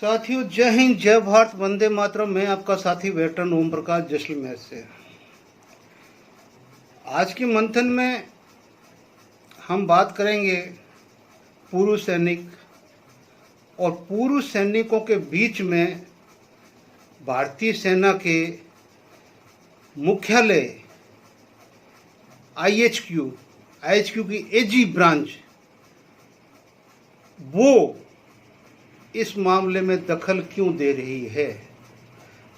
साथियों, जय हिंद, जय भारत, वंदे मातरम। मैं आपका साथी वेटरन ओम प्रकाश जैसलमेर से। आज के मंथन में हम बात करेंगे पूर्व सैनिक और पूर्व सैनिकों के बीच में भारतीय सेना के मुख्यालय आईएचक्यू की एजी ब्रांच वो इस मामले में दखल क्यों दे रही है,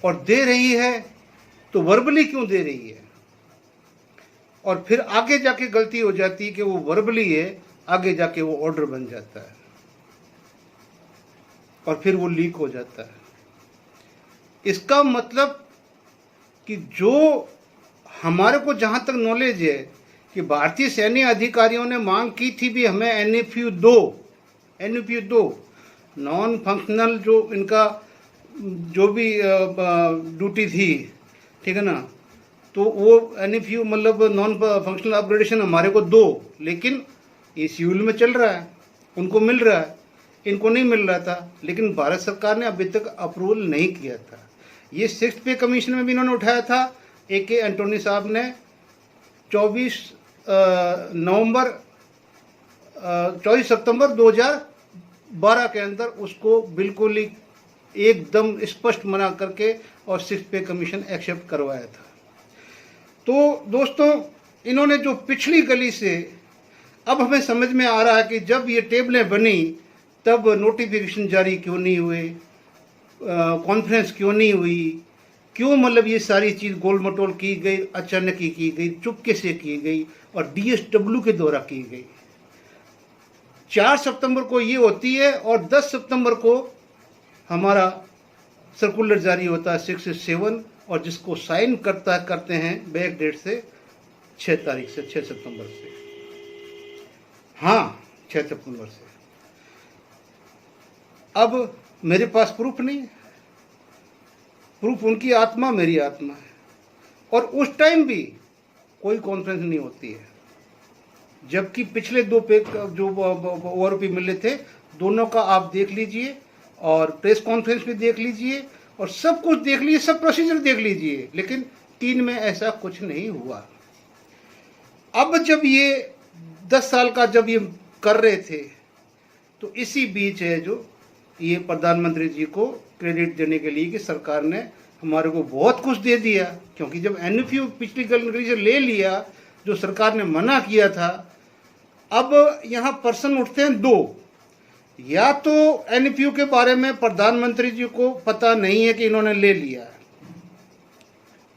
और दे रही है तो वर्बली क्यों दे रही है, और फिर आगे जाके गलती हो जाती है कि वो वर्बली है, आगे जाके वो ऑर्डर बन जाता है और फिर वो लीक हो जाता है। इसका मतलब कि जो हमारे को जहां तक नॉलेज है कि भारतीय सैन्य अधिकारियों ने मांग की थी भी हमें एनएफयू दो नॉन फंक्शनल, जो इनका जो भी ड्यूटी थी, ठीक है ना, तो वो एनएफयू मतलब नॉन फंक्शनल अपग्रेडेशन हमारे को दो, लेकिन ये सिविल में चल रहा है, उनको मिल रहा है, इनको नहीं मिल रहा था। लेकिन भारत सरकार ने अभी तक अप्रूवल नहीं किया था। ये 6th पे कमीशन में भी इन्होंने उठाया था। ए.के. एंटोनी साहब ने 24 सितंबर 2012 के अंदर उसको बिल्कुल ही एकदम स्पष्ट मना करके और 6th पे कमीशन एक्सेप्ट करवाया था। तो दोस्तों, इन्होंने जो पिछली गली से अब हमें समझ में आ रहा है कि जब ये टेबलें बनी तब नोटिफिकेशन जारी क्यों नहीं हुए, कॉन्फ्रेंस क्यों नहीं हुई, क्यों मतलब ये सारी चीज़ गोल मटोल की गई, अचानक ही की गई, चुपके से की गई और डीएसडब्ल्यू के द्वारा की गई। 4 सितंबर को ये होती है और 10 सितंबर को हमारा सर्कुलर जारी होता है 6 से 7, और जिसको साइन करते हैं बैक डेट से 6 तारीख से, 6 सितंबर से, हाँ 6 सितंबर से। अब मेरे पास प्रूफ नहीं है, प्रूफ उनकी आत्मा मेरी आत्मा है, और उस टाइम भी कोई कॉन्फ्रेंस नहीं होती है, जबकि पिछले 2 पे जो ओवरपी मिले थे दोनों का आप देख लीजिए और प्रेस कॉन्फ्रेंस भी देख लीजिए और सब कुछ देख लीजिए, सब प्रोसीजर देख लीजिए, लेकिन 3 में ऐसा कुछ नहीं हुआ। अब जब ये 10 साल का जब ये कर रहे थे तो इसी बीच है जो ये प्रधानमंत्री जी को क्रेडिट देने के लिए कि सरकार ने हमारे को बहुत कुछ दे दिया, क्योंकि जब एनएफयू पिछली गली से ले लिया जो सरकार ने मना किया था, अब यहाँ पर्सन उठते हैं 2, या तो एनएफयू के बारे में प्रधानमंत्री जी को पता नहीं है कि इन्होंने ले लिया,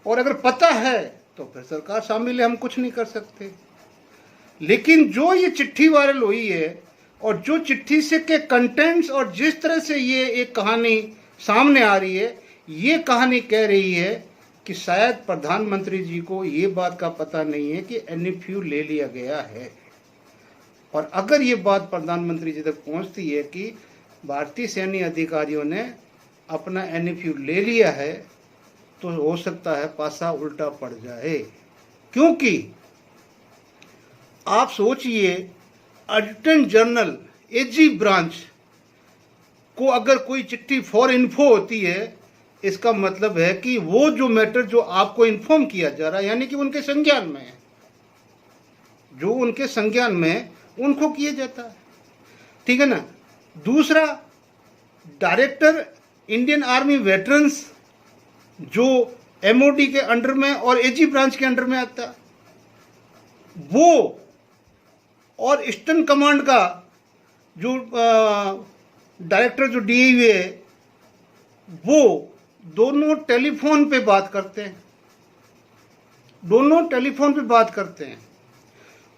और अगर पता है तो फिर सरकार शामिल है, हम कुछ नहीं कर सकते। लेकिन जो ये चिट्ठी वायरल हुई है और जो चिट्ठी से के कंटेंट्स और जिस तरह से ये एक कहानी सामने आ रही है, ये कहानी कह रही है कि शायद प्रधानमंत्री जी को ये बात का पता नहीं है कि एनएफयू ले लिया गया है। और अगर ये बात प्रधानमंत्री जी तक पहुंचती है कि भारतीय सैन्य अधिकारियों ने अपना एनएफयू ले लिया है, तो हो सकता है पासा उल्टा पड़ जाए। क्योंकि आप सोचिए, एडिटोरियल जनरल एजी ब्रांच को अगर कोई चिट्ठी फॉर इन्फो होती है, इसका मतलब है कि वो जो मैटर जो आपको इन्फॉर्म किया जा रहा है, यानी कि उनके संज्ञान में है, जो उनके संज्ञान में है उनको किया जाता है, ठीक है ना। दूसरा, डायरेक्टर इंडियन आर्मी वेटरन्स जो एमओडी के अंडर में और एजी ब्रांच के अंडर में आता है, वो और ईस्टर्न कमांड का जो डायरेक्टर जो डीआईवी है, वो दोनों टेलीफोन पे बात करते हैं,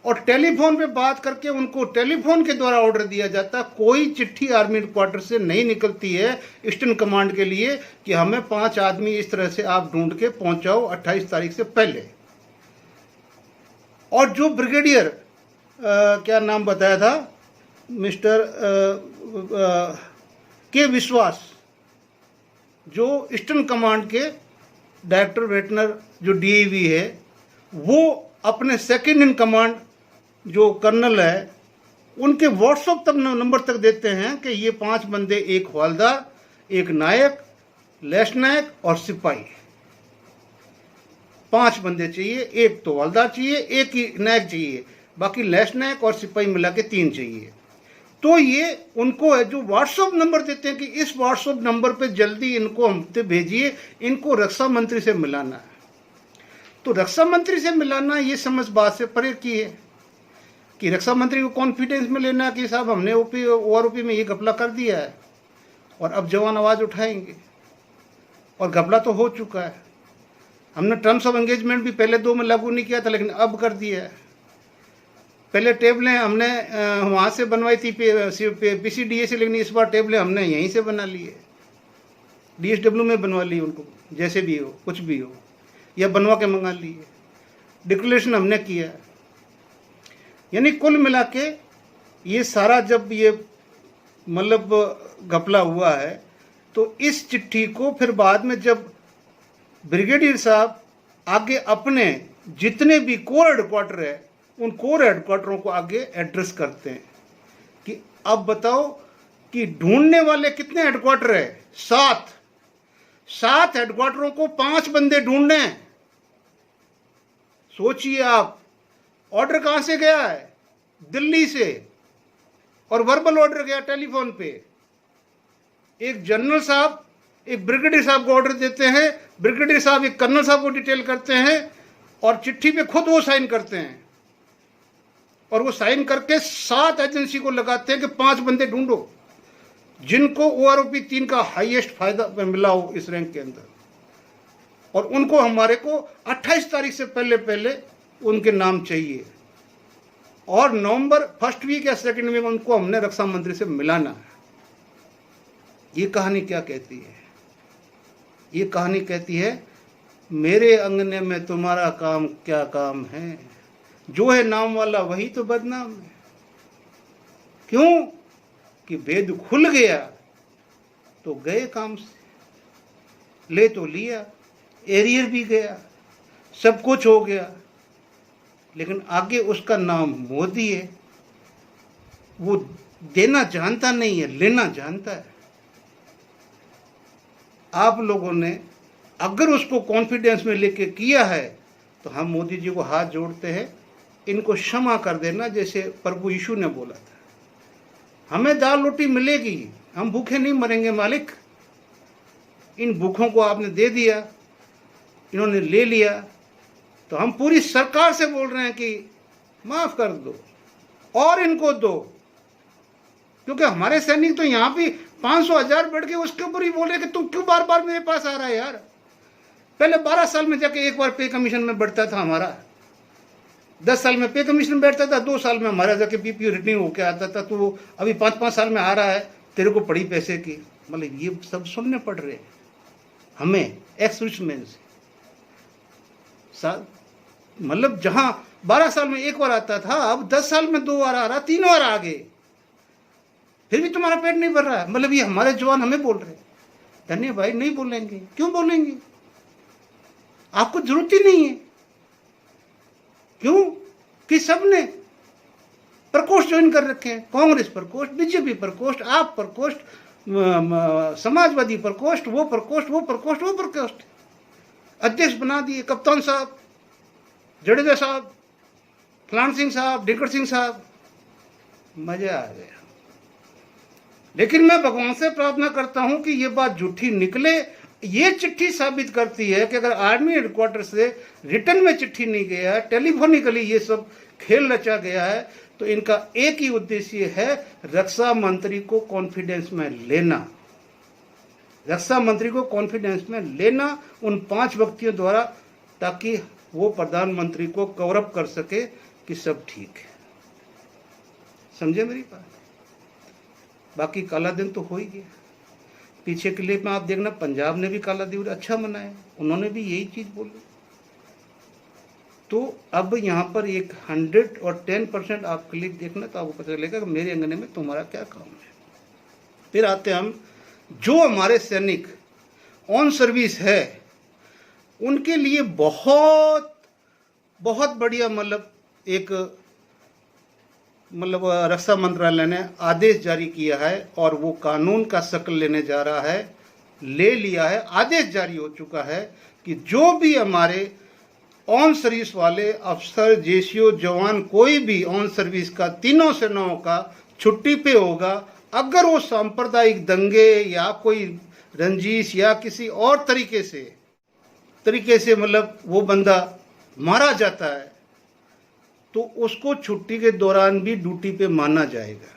और टेलीफोन पे बात करके उनको टेलीफोन के द्वारा ऑर्डर दिया जाता है। कोई चिट्ठी आर्मी हेडक्वार्टर से नहीं निकलती है ईस्टर्न कमांड के लिए कि हमें 5 आदमी इस तरह से आप ढूंढ के पहुंचाओ 28 तारीख से पहले। और जो ब्रिगेडियर क्या नाम बताया था, मिस्टर के विश्वास, जो ईस्टर्न कमांड के डायरेक्टर वेटनर जो डीआईवी है, वो अपने सेकंड इन कमांड जो कर्नल है उनके व्हाट्सएप तक नंबर तक देते हैं कि ये 5 बंदे, एक हवलदार, एक नायक, लेस नायक और सिपाही, 5 बंदे चाहिए। एक तो हवलदार चाहिए, एक ही नायक चाहिए, बाकी लेस नायक और सिपाही मिला के 3 चाहिए। तो ये उनको है जो व्हाट्सएप नंबर देते हैं कि इस व्हाट्सएप नंबर पे जल्दी इनको हमसे भेजिए, इनको रक्षा मंत्री से मिलाना है। तो रक्षा मंत्री से मिलाना ये समझ बात से परे की है कि रक्षा मंत्री को कॉन्फिडेंस में लेना कि साहब हमने ओआरओपी में ये घपला कर दिया है और अब जवान आवाज़ उठाएंगे, और घपला तो हो चुका है। हमने टर्म्स ऑफ एंगेजमेंट भी पहले 2 में लागू नहीं किया था, लेकिन अब कर दिया है। पहले टेबलें हमने वहाँ से बनवाई थी पीसीडीए से, लेकिन इस बार टेबलें हमने यहीं से बना ली है, डीएसडब्ल्यू में बनवा ली उनको, जैसे भी हो, कुछ भी हो, या बनवा के मंगा ली है। डिक्लेरेशन हमने किया है। यानी कुल मिला के ये सारा जब ये मतलब घपला हुआ है, तो इस चिट्ठी को फिर बाद में जब ब्रिगेडियर साहब आगे अपने जितने भी कोर हेडक्वार्टर है, उन कोर हेडक्वार्टरों को आगे एड्रेस करते हैं कि अब बताओ कि ढूंढने वाले कितने हेडक्वार्टर है? 7 हेडक्वार्टरों को 5 बंदे ढूंढने हैं। सोचिए आप, ऑर्डर कहां से गया है? दिल्ली से, और वर्बल ऑर्डर गया टेलीफोन पे। एक जनरल साहब एक ब्रिगेडियर साहब को ऑर्डर देते हैं, ब्रिगेडियर साहब एक कर्नल साहब को डिटेल करते हैं, और चिट्ठी पे खुद वो साइन करते हैं, और वो साइन करके 7 एजेंसी को लगाते हैं कि 5 बंदे ढूंढो जिनको ओआरओपी 3 का हाईएस्ट फायदा मिला हो इस रैंक के अंदर, और उनको हमारे को 28 तारीख से पहले उनके नाम चाहिए, और नवंबर फर्स्ट वीक या सेकंड वीक में उनको हमने रक्षा मंत्री से मिलाना है। ये कहानी क्या कहती है? ये कहानी कहती है, मेरे अंगने में तुम्हारा काम क्या काम है, जो है नाम वाला वही तो बदनाम है। क्यों? कि भेद खुल गया तो गए काम से, ले तो लिया, एरियर भी गया, सब कुछ हो गया, लेकिन आगे उसका नाम मोदी है। वो देना जानता नहीं है, लेना जानता है। आप लोगों ने अगर उसको कॉन्फिडेंस में लेके किया है तो हम मोदी जी को हाथ जोड़ते हैं, इनको क्षमा कर देना, जैसे प्रभु यीशु ने बोला था, हमें दाल रोटी मिलेगी, हम भूखे नहीं मरेंगे मालिक। इन भूखों को आपने दे दिया, इन्होंने ले लिया, तो हम पूरी सरकार से बोल रहे हैं कि माफ कर दो और इनको दो। क्योंकि हमारे सैनिक तो यहाँ भी 500,000 बढ़ के उसके ऊपर ही बोल रहे हैं कि तुम क्यों बार बार मेरे पास आ रहा है यार। पहले 12 साल में जाके एक बार पे कमीशन में बढ़ता था हमारा, 10 साल में पे कमीशन बैठता था, 2 साल में हमारा जाके पीपीओ रिटर्न होके आता था। तो अभी 5-5 साल में आ रहा है, तेरे को पड़ी पैसे की। मतलब ये सब सुनने पड़ रहे हैं हमें एक्स रिचमैन से। मतलब जहां 12 साल में एक बार आता था, अब 10 साल में 2 बार आ रहा, 3 बार आ गए, फिर भी तुम्हारा पेट नहीं भर रहा है। मतलब ये हमारे जवान हमें बोल रहे हैं। धन्य भाई, नहीं बोलेंगे। क्यों बोलेंगे? आपको जरूरत ही नहीं है। क्यों? कि सबने प्रकोष्ठ ज्वाइन कर रखे हैं, कांग्रेस प्रकोष्ठ, बीजेपी प्रकोष्ठ, आप प्रकोष्ठ, समाजवादी प्रकोष्ठ, वो प्रकोष्ठ, वो प्रकोष्ठ, वो प्रकोष्ठ, अध्यक्ष बना दिए कप्तान साहब, जडेजा साहब, फलान सिंह साहब, डिकर सिंह साहब। मजा आ गया। लेकिन मैं भगवान से प्रार्थना करता हूं कि ये बात झूठी निकले। ये चिट्ठी साबित करती है कि अगर आर्मी हेडक्वार्टर से रिटर्न में चिट्ठी नहीं गया, टेलीफोनिकली ये सब खेल रचा गया है, तो इनका एक ही उद्देश्य है, रक्षा मंत्री को कॉन्फिडेंस में लेना। रक्षा मंत्री को कॉन्फिडेंस में लेना उन 5 व्यक्तियों द्वारा, ताकि वो प्रधानमंत्री को कवर अप कर सके कि सब ठीक है। समझे मेरी बात? बाकी काला दिन तो हो ही गया। पीछे के लिए में आप देखना, पंजाब ने भी काला दिन अच्छा मनाया, उन्होंने भी यही चीज बोली। तो अब यहाँ पर एक 110% आप क्लिक देखना तो आपको पता चलेगा कि मेरे अंगने में तुम्हारा क्या काम है। फिर आते हम जो हमारे सैनिक ऑन सर्विस है, उनके लिए बहुत बहुत बढ़िया रक्षा मंत्रालय ने आदेश जारी किया है, और वो कानून का शक्ल लेने जा रहा है। ले लिया है, आदेश जारी हो चुका है कि जो भी हमारे ऑन सर्विस वाले अफसर, जेसीओ, जवान, कोई भी ऑन सर्विस का तीनों सेनाओं का छुट्टी पे होगा, अगर वो सांप्रदायिक दंगे या कोई रंजिश या किसी और तरीके से मतलब वो बंदा मारा जाता है तो उसको छुट्टी के दौरान भी ड्यूटी पे माना जाएगा।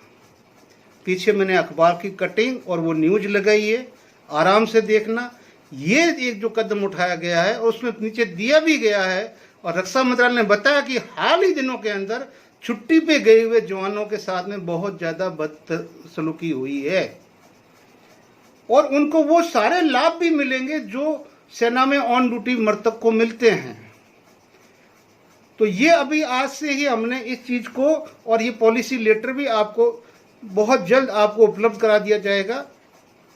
पीछे मैंने अखबार की कटिंग और वो न्यूज लगाई है, आराम से देखना। ये एक जो कदम उठाया गया है और उसमें नीचे दिया भी गया है और रक्षा मंत्रालय ने बताया कि हाल ही दिनों के अंदर छुट्टी पे गए हुए जवानों के साथ में बहुत ज्यादा बदसलूकी हुई है और उनको वो सारे लाभ भी मिलेंगे जो सेना में ऑन ड्यूटी मर्तक को मिलते हैं। तो ये अभी आज से ही हमने इस चीज को और ये पॉलिसी लेटर भी आपको बहुत जल्द आपको उपलब्ध करा दिया जाएगा।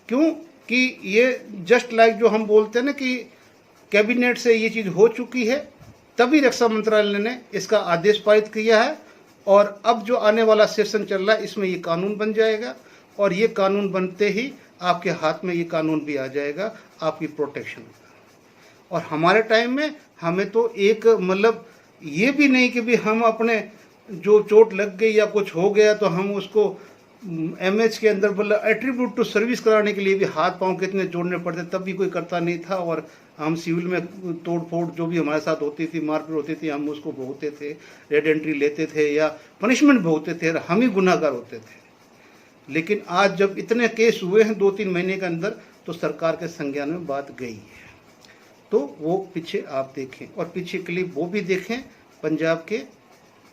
क्यों कि ये जस्ट लाइक जो हम बोलते हैं ना कि कैबिनेट से ये चीज हो चुकी है, तभी रक्षा मंत्रालय ने इसका आदेश पारित किया है और अब जो आने वाला सेशन चल रहा है इसमें ये कानून बन जाएगा और ये कानून बनते ही आपके हाथ में ये कानून भी आ जाएगा आपकी प्रोटेक्शन का। और हमारे टाइम में हमें तो एक मतलब ये भी नहीं कि भी हम अपने जो चोट लग गई या कुछ हो गया तो हम उसको एमएच के अंदर मतलब एट्रीब्यूट टू सर्विस कराने के लिए भी हाथ पांव कितने जोड़ने पड़ते, तब भी कोई करता नहीं था। और हम सिविल में तोड़ फोड़ जो भी हमारे साथ होती थी, मारपीट होती थी, हम उसको भोगते थे, रेड एंट्री लेते थे या पनिशमेंट भोगते थे, हम ही गुनाहगार होते थे। लेकिन आज जब इतने केस हुए हैं 2-3 महीने के अंदर तो सरकार के संज्ञान में बात गई है। तो वो पीछे आप देखें और पीछे क्लिप वो भी देखें पंजाब के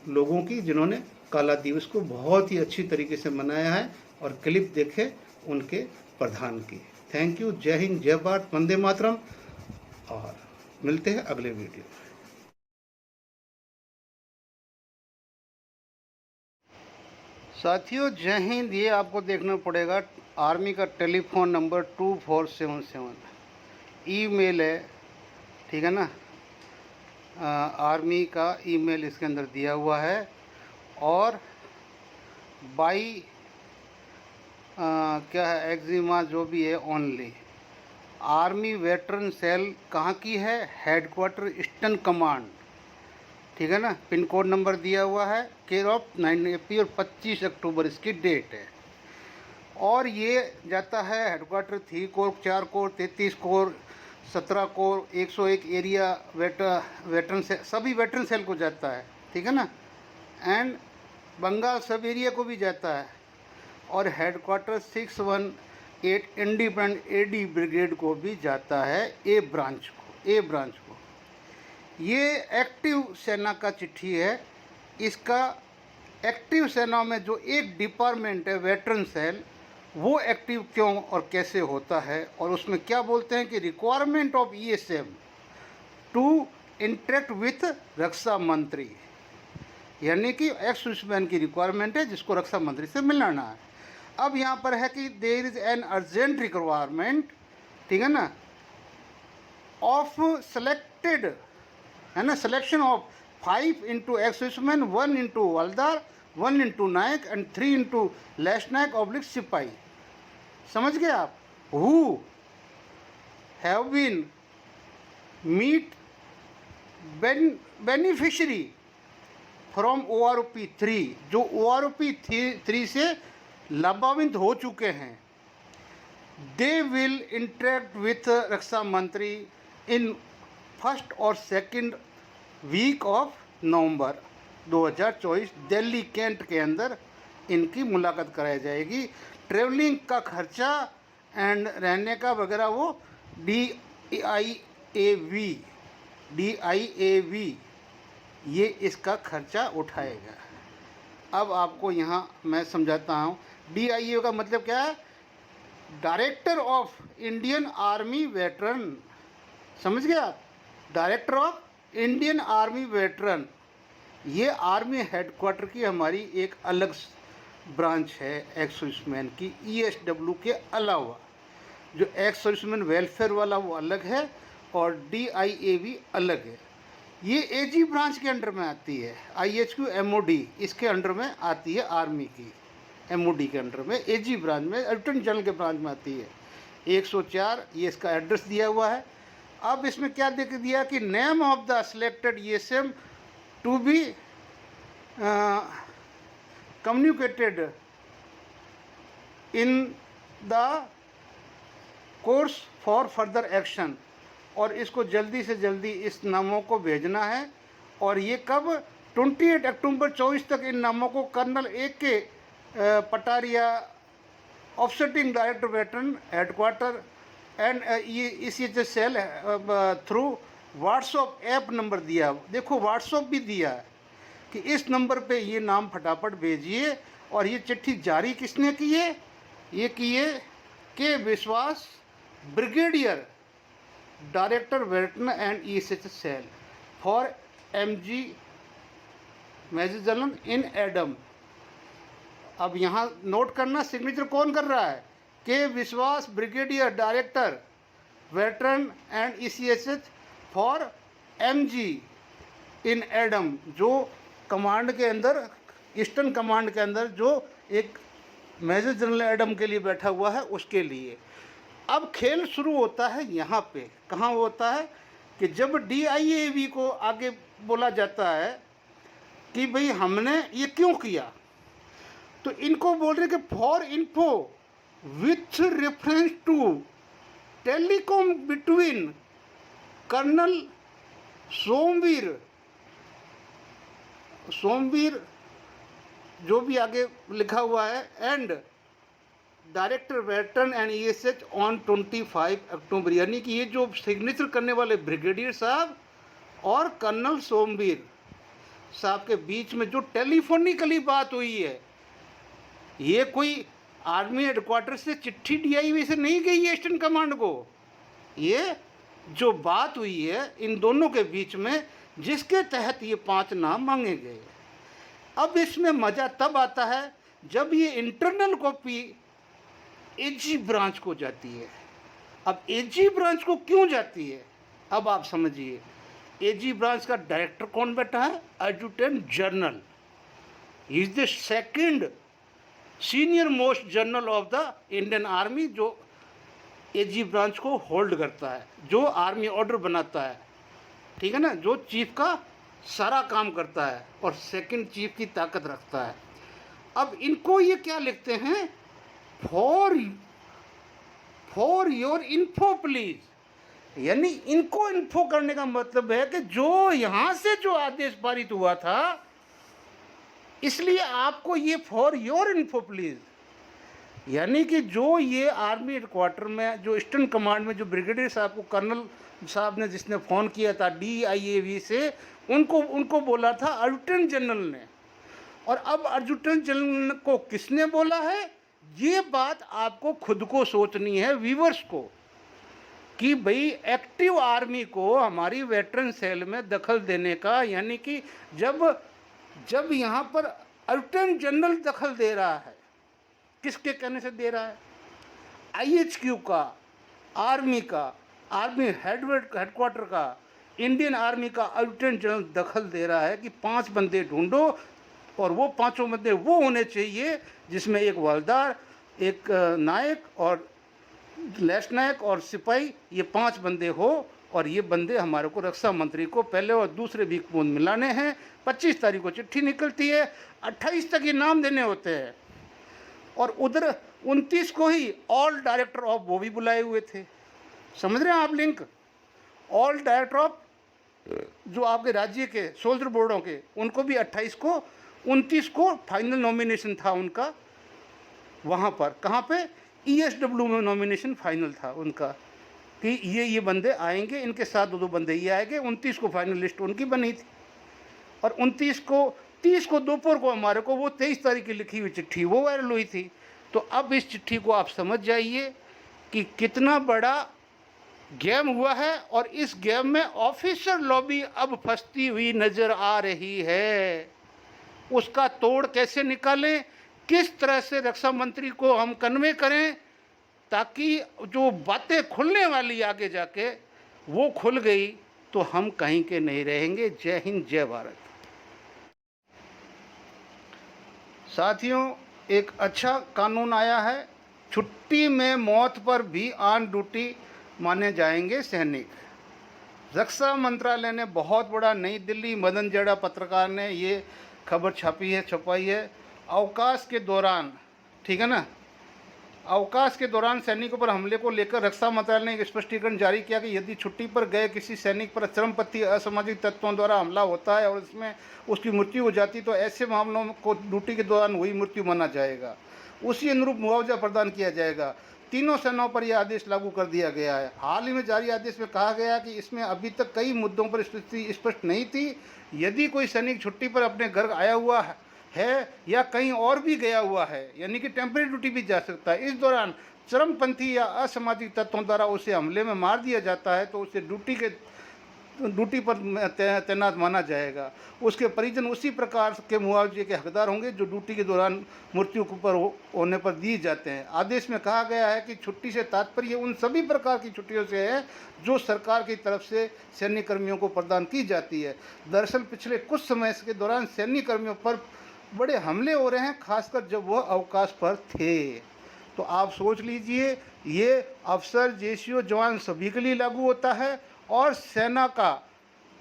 लोगों की जिन्होंने काला दिवस को बहुत ही अच्छी तरीके से मनाया है और क्लिप देखें उनके प्रधान की। Thank you. जय हिंद, जय भारत, वंदे मातरम और मिलते हैं अगले वीडियो। साथियों जय हिंद। ये आपको देखना पड़ेगा आर्मी का टेलीफोन नंबर 2477, ईमेल है, ठीक है ना, आर्मी का ईमेल इसके अंदर दिया हुआ है और बाई क्या है एक्जिमा जो भी है ओनली। आर्मी वेटरन सेल कहाँ की है? हेडक्वार्टर ईस्टर्न कमांड, ठीक है ना। पिन कोड नंबर दिया हुआ है, केयर ऑफ 9 AP और 25 अक्टूबर इसकी डेट है। और ये जाता है headquarter 3 core, 4 core, 33 core, 17 core, 101 area veteran से सभी वेटरन सेल को जाता है, ठीक है ना। एंड बंगाल सब एरिया को भी जाता है और हेडक्वार्टर 618 इंडिपेंडेंट AD ब्रिगेड को भी जाता है, ए ब्रांच को। ये एक्टिव सेना का चिट्ठी है। इसका एक्टिव सेना में जो एक डिपार्टमेंट है वेटरन सेल, वो एक्टिव क्यों और कैसे होता है और उसमें क्या बोलते हैं कि requirement of ESM to interact with रक्षा मंत्री, यानी कि एक्स सर्विसमैन की रिक्वायरमेंट है जिसको रक्षा मंत्री से मिलाना है। अब यहाँ पर है कि there is an urgent requirement, ठीक है ना, ऑफ सेलेक्टेड, है ना, selection of 5 into ex serviceman, 1 into havildar, 1 into naik and 3 into lieutenant / सिपाही। समझ गए आप? Who have been meet beneficiary from OROP 3, जो OROP 3 से लाभान्वित हो चुके हैं। दे विल इंटरेक्ट विथ रक्षा मंत्री इन 1st और 2nd week of November 2024 Delhi cantt के अंदर इनकी मुलाकात कराई जाएगी। ट्रेवलिंग का खर्चा एंड रहने का वगैरह वो DIAV ये इसका खर्चा उठाएगा। अब आपको यहाँ मैं समझाता हूँ। DIA का मतलब क्या है? Director of Indian army veteran, समझ गए आप? Director of Indian army veteran, ये आर्मी हेडक्वार्टर की हमारी एक अलग ब्रांच है एक्स सर्विसमैन की, ESW के अलावा। जो एक्स सर्विसमैन वेलफेयर वाला वो अलग है और DIAV अलग है। ये AG ब्रांच के अंडर में आती है, IHQ MOD इसके अंडर में आती है, आर्मी की MOD के अंडर में, AG ब्रांच में, लेफ्टिनेंट जनरल के ब्रांच में आती है। 104, ये इसका एड्रेस दिया हुआ है। अब इसमें क्या देख दिया कि name of the selected ESM to be communicated in the course for further action, और इसको जल्दी से जल्दी इस नामों को भेजना है। और ये कब 28 अक्टूबर 24 तक इन नामों को colonel AK Pataria offsetting director veteran headquarter and ECHS cell through WhatsApp app number दिया। देखो व्हाट्सअप भी दिया है कि इस नंबर पे ये नाम फटाफट भेजिए। और ये चिट्ठी जारी किसने की है? ये किए के विश्वास, brigadier director veteran and ECHS cell for MG major general in adm. अब यहाँ नोट करना, सिग्नेचर कौन कर रहा है? के विश्वास, brigadier director veteran and ECHS for MG in Adam, जो कमांड के अंदर, ईस्टर्न कमांड के अंदर जो एक मेजर जनरल एडम के लिए बैठा हुआ है, उसके लिए। अब खेल शुरू होता है यहाँ पे। कहाँ होता है कि जब DIAV को आगे बोला जाता है कि भाई हमने ये क्यों किया, तो इनको बोल रहे कि for info with reference to telecom between colonel Somvir जो भी आगे लिखा हुआ है and director veteran and ESH on 25 October, यानी कि ये जो सिग्नेचर करने वाले ब्रिगेडियर साहब और कर्नल सोमवीर साहब के बीच में जो टेलीफोनिकली बात हुई है, ये कोई आर्मी हेडक्वार्टर से चिट्ठी DIV से नहीं गई है ईस्टर्न कमांड को। ये जो बात हुई है इन दोनों के बीच में, जिसके तहत ये 5 नाम मांगे गए। अब इसमें मज़ा तब आता है जब ये इंटरनल कॉपी AG ब्रांच को जाती है। अब AG ब्रांच को क्यों जाती है, अब आप समझिए। AG ब्रांच का डायरेक्टर कौन बैठा है? Adjutant general. He is the second senior most general of the Indian army, जो AG ब्रांच को होल्ड करता है, जो आर्मी ऑर्डर बनाता है, ठीक है ना, जो चीफ का सारा काम करता है और सेकंड चीफ की ताकत रखता है। अब इनको ये क्या लिखते हैं? फॉर योर इन्फो प्लीज, यानी इनको इन्फो करने का मतलब है कि जो यहाँ से जो आदेश पारित हुआ था, इसलिए आपको ये फॉर योर इन्फो प्लीज, यानी कि जो ये आर्मी हेडक्वार्टर में, जो ईस्टर्न कमांड में जो ब्रिगेडियर साहब को कर्नल साहब ने जिसने फ़ोन किया था DIAV से, उनको बोला था एडजुटेंट जनरल ने। और अब एडजुटेंट जनरल को किसने बोला है? ये बात आपको खुद को सोचनी है, व्यूवर्स को, कि भाई एक्टिव आर्मी को हमारी वेटरन सेल में दखल देने का, यानी कि जब यहाँ पर एडजुटेंट जनरल दखल दे रहा है, किसके कहने से दे रहा है? IHQ का, आर्मी हेडक्वार्टर का, इंडियन आर्मी का एडजुटेंट जनरल दखल दे रहा है कि 5 बंदे ढूंढो, और वो 5 बंदे वो होने चाहिए जिसमें एक हवलदार, एक नायक और लेफ्ट नायक और सिपाही, ये 5 बंदे हो। और ये बंदे हमारे को रक्षा मंत्री को पहले और दूसरे वीक बूंद मिलाने हैं। 25 तारीख को चिट्ठी निकलती है, 28 तक ये नाम देने होते हैं। और उधर 29 को ही ऑल डायरेक्टर ऑफ वो भी बुलाए हुए थे। समझ रहे हैं आप लिंक? ऑल डायरेक्टर ऑफ जो आपके राज्य के सोल्जर बोर्डों के, उनको भी 28 को, 29 को फाइनल नॉमिनेशन था उनका वहाँ पर। कहाँ पे? ESW में नॉमिनेशन फाइनल था उनका कि ये बंदे आएंगे, इनके साथ 2 बंदे ये आएंगे। 29 को फाइनल लिस्ट उनकी बनी थी, और 30 को दोपहर को हमारे को वो 23 तारीख की लिखी हुई चिट्ठी वो वायरल हुई थी। तो अब इस चिट्ठी को आप समझ जाइए कि कितना बड़ा गेम हुआ है, और इस गेम में ऑफिसर लॉबी अब फंसती हुई नज़र आ रही है। उसका तोड़ कैसे निकालें, किस तरह से रक्षा मंत्री को हम कन्वे करें ताकि जो बातें खुलने वाली आगे जाके वो खुल गई तो हम कहीं के नहीं रहेंगे। जय हिंद, जय भारत। साथियों, एक अच्छा कानून आया है छुट्टी में मौत पर भी ऑन ड्यूटी माने जाएंगे सैनिक। रक्षा मंत्रालय ने बहुत बड़ा, नई दिल्ली, मदन जेड़ा पत्रकार ने ये खबर छपाई है। अवकाश के दौरान, ठीक है ना, अवकाश के दौरान सैनिकों पर हमले को लेकर रक्षा मंत्रालय ने एक स्पष्टीकरण जारी किया कि यदि छुट्टी पर गए किसी सैनिक पर चरमपंथी असामाजिक तत्वों द्वारा हमला होता है और इसमें उसकी मृत्यु हो जाती तो ऐसे मामलों को ड्यूटी के दौरान हुई मृत्यु माना जाएगा। उसी अनुरूप मुआवजा प्रदान किया जाएगा। तीनों सेनाओं पर यह आदेश लागू कर दिया गया है। हाल ही में जारी आदेश में कहा गया कि इसमें अभी तक कई मुद्दों पर स्थिति स्पष्ट नहीं थी। यदि कोई सैनिक छुट्टी पर अपने घर आया हुआ है या कहीं और भी गया हुआ है, यानी कि टेम्परेरी ड्यूटी भी जा सकता है, इस दौरान चरमपंथी या असामाजिक तत्वों द्वारा उसे हमले में मार दिया जाता है तो उसे ड्यूटी पर तैनात माना जाएगा। उसके परिजन उसी प्रकार के मुआवजे के हकदार होंगे जो ड्यूटी के दौरान मृत्यु पर होने पर दिए जाते हैं। आदेश में कहा गया है कि छुट्टी से तात्पर्य उन सभी प्रकार की छुट्टियों से है जो सरकार की तरफ से सैन्य कर्मियों को प्रदान की जाती है। दरअसल पिछले कुछ समय के दौरान सैन्य कर्मियों पर बड़े हमले हो रहे हैं, खासकर जब वह अवकाश पर थे। तो आप सोच लीजिए, ये अफसर, जेसीओ, जवान सभी के लिए लागू होता है और सेना का,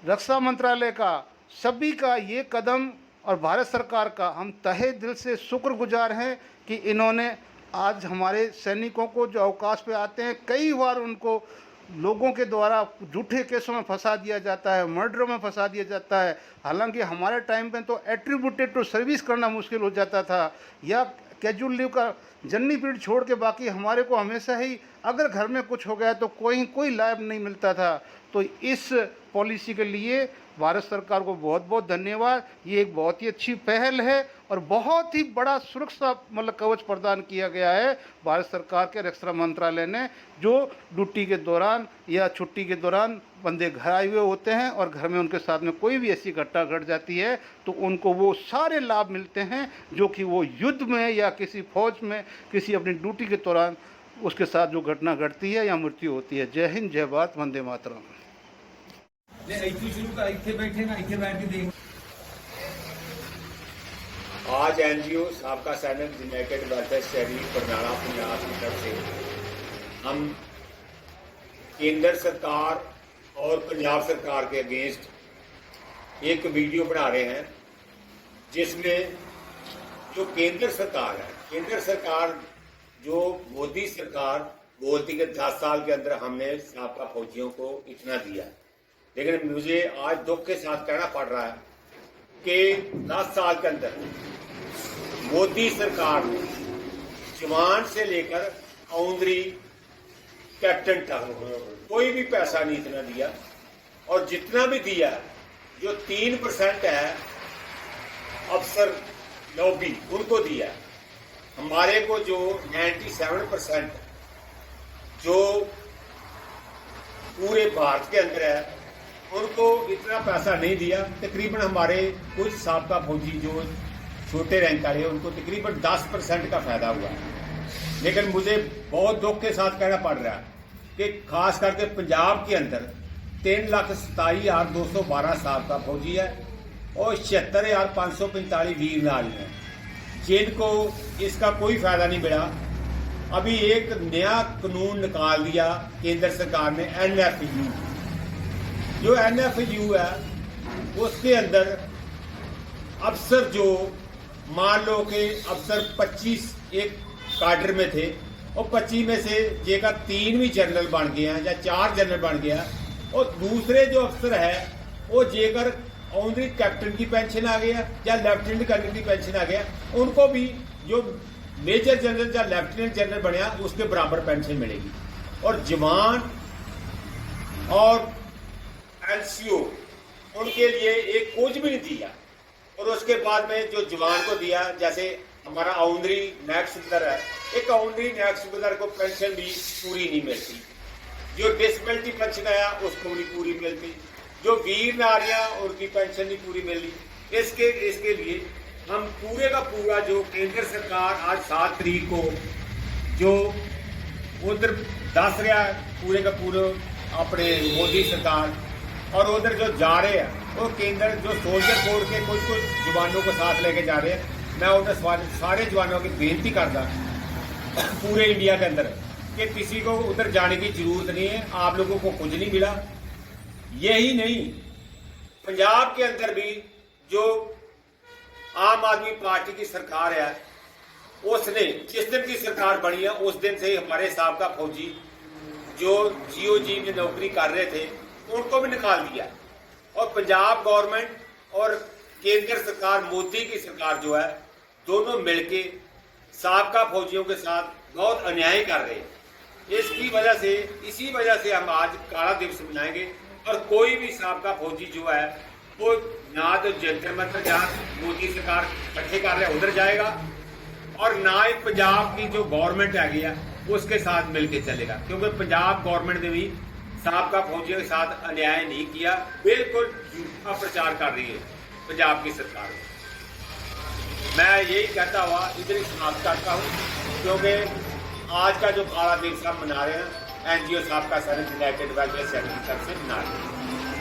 रक्षा मंत्रालय का, सभी का ये कदम और भारत सरकार का हम तहे दिल से शुक्रगुजार हैं कि इन्होंने आज हमारे सैनिकों को जो अवकाश पे आते हैं, कई बार उनको लोगों के द्वारा झूठे केसों में फंसा दिया जाता है, मर्डरों में फंसा दिया जाता है। हालांकि हमारे टाइम पे तो एट्रीब्यूटेड टू सर्विस करना मुश्किल हो जाता था, या कैजुअल लीव का जननी पीरियड छोड़ के बाकी हमारे को हमेशा ही अगर घर में कुछ हो गया तो कोई लाभ नहीं मिलता था। तो इस पॉलिसी के लिए भारत सरकार को बहुत बहुत धन्यवाद। ये एक बहुत ही अच्छी पहल है और बहुत ही बड़ा सुरक्षा कवच प्रदान किया गया है भारत सरकार के रक्षा मंत्रालय ने, जो ड्यूटी के दौरान या छुट्टी के दौरान बंदे घर आए हुए होते हैं और घर में उनके साथ में कोई भी ऐसी घटना घट जाती है तो उनको वो सारे लाभ मिलते हैं जो कि वो युद्ध में या किसी फौज में किसी अपनी ड्यूटी के दौरान उसके साथ जो घटना घटती है या मृत्यु होती है। जय हिंद, जय भारत, वंदे मातरम। आज एनजीओ साबका सैनिक United welfare society Barnala Punjab की तरफ से हम केंद्र सरकार और पंजाब सरकार के अगेंस्ट एक वीडियो बना रहे हैं, जिसमें जो केंद्र सरकार है, केंद्र सरकार जो मोदी सरकार बोलती कि 10 साल के अंदर हमने साबका फौजियों को इतना दिया, लेकिन मुझे आज दुख के साथ कहना पड़ रहा है कि 10 साल के अंदर मोदी सरकार ने जवान से लेकर औंदरी कैप्टन तक कोई भी पैसा नहीं इतना दिया, और जितना भी दिया जो 3% है अफसर लॉबी उनको दिया। हमारे को जो 97% जो पूरे भारत के अंदर है उनको इतना पैसा नहीं दिया। तकरीबन हमारे कुछ साबका फौजी जो छोटे रैंक वाले उनको तकरीबन 10% का फायदा हुआ है। लेकिन मुझे बहुत दुख के साथ कहना पड़ रहा है कि खास करके पंजाब के अंदर 3,27,212 साबका फौजी है और 76,545 वीर नारी हैं जिनको इसका कोई फायदा नहीं मिला। अभी एक नया कानून निकाल दिया केंद्र सरकार ने, NFU। जो NFU है उसके अंदर अफसर जो मान लो कि अफसर 25 एक काडर में थे और 25 में से जेकर 3 भी जनरल बन गए हैं या 4 जनरल बन गया, और दूसरे जो अफसर है वो जेकर ऑनरी कैप्टन की पेंशन आ गया या लेफ्टिनेंट कर्नल की पेंशन आ गया, उनको भी जो मेजर जनरल या लेफ्टिनेंट जनरल बनया उसके बराबर पेंशन मिलेगी। और जवान और LCO उनके लिए एक कुछ भी नहीं दिया। और उसके बाद में जो जवान को दिया, जैसे हमारा औंदरी नायक सूबेदार है, एक औंदरी नायक सूबेदार को पेंशन भी पूरी नहीं मिलती। जो डिसेबिलिटी पेंशन आया उसको भी पूरी मिलती। जो वीर नारियां उनकी पेंशन नहीं पूरी मिली। इसके लिए हम पूरे का पूरा जो केंद्र सरकार आज 7 तारीख को जो उधर दस रहा है पूरे का पूरे अपने मोदी सरकार, और उधर जो जा रहे हैं वो केंद्र जो सोल्जर कोड के कुछ जवानों को साथ लेके जा रहे हैं। मैं उधर सारे जवानों की बेनती करता पूरे इंडिया के अंदर कि किसी को उधर जाने की जरूरत नहीं है, आप लोगों को कुछ नहीं मिला। यही नहीं, पंजाब के अंदर भी जो आम आदमी पार्टी की सरकार है, उसने जिस दिन की सरकार बनी है उस दिन से ही हमारे साहबका फौजी जो जीओजी में नौकरी कर रहे थे उनको भी निकाल दिया। और पंजाब गवर्नमेंट और केंद्र सरकार, मोदी की सरकार जो है, दोनों मिलके साहबका फौजियों के साथ बहुत अन्याय कर रहे हैं। इसी वजह से हम आज काला दिवस मनाएंगे। और कोई भी साहबका फौजी जो है वो ना तो जंतर मंतर जहाँ मोदी सरकार इकट्ठे कर रहे उधर जाएगा, और ना ही पंजाब की जो गवर्नमेंट है उसके साथ मिलके चलेगा, क्योंकि पंजाब गवर्नमेंट ने भी साहबका फौजियों के साथ अन्याय नहीं किया। बिल्कुल झूठा प्रचार कर रही है पंजाब की सरकार। मैं यही कहता हुआ इधर ही समाप्त करता हूँ, क्योंकि आज का जो काला दिवस हम मना रहे हैं, एनजीओ साहबका सर्विस यूनाइटेड वेलफेयर सेंटर की तरफ से मना रहे हैं।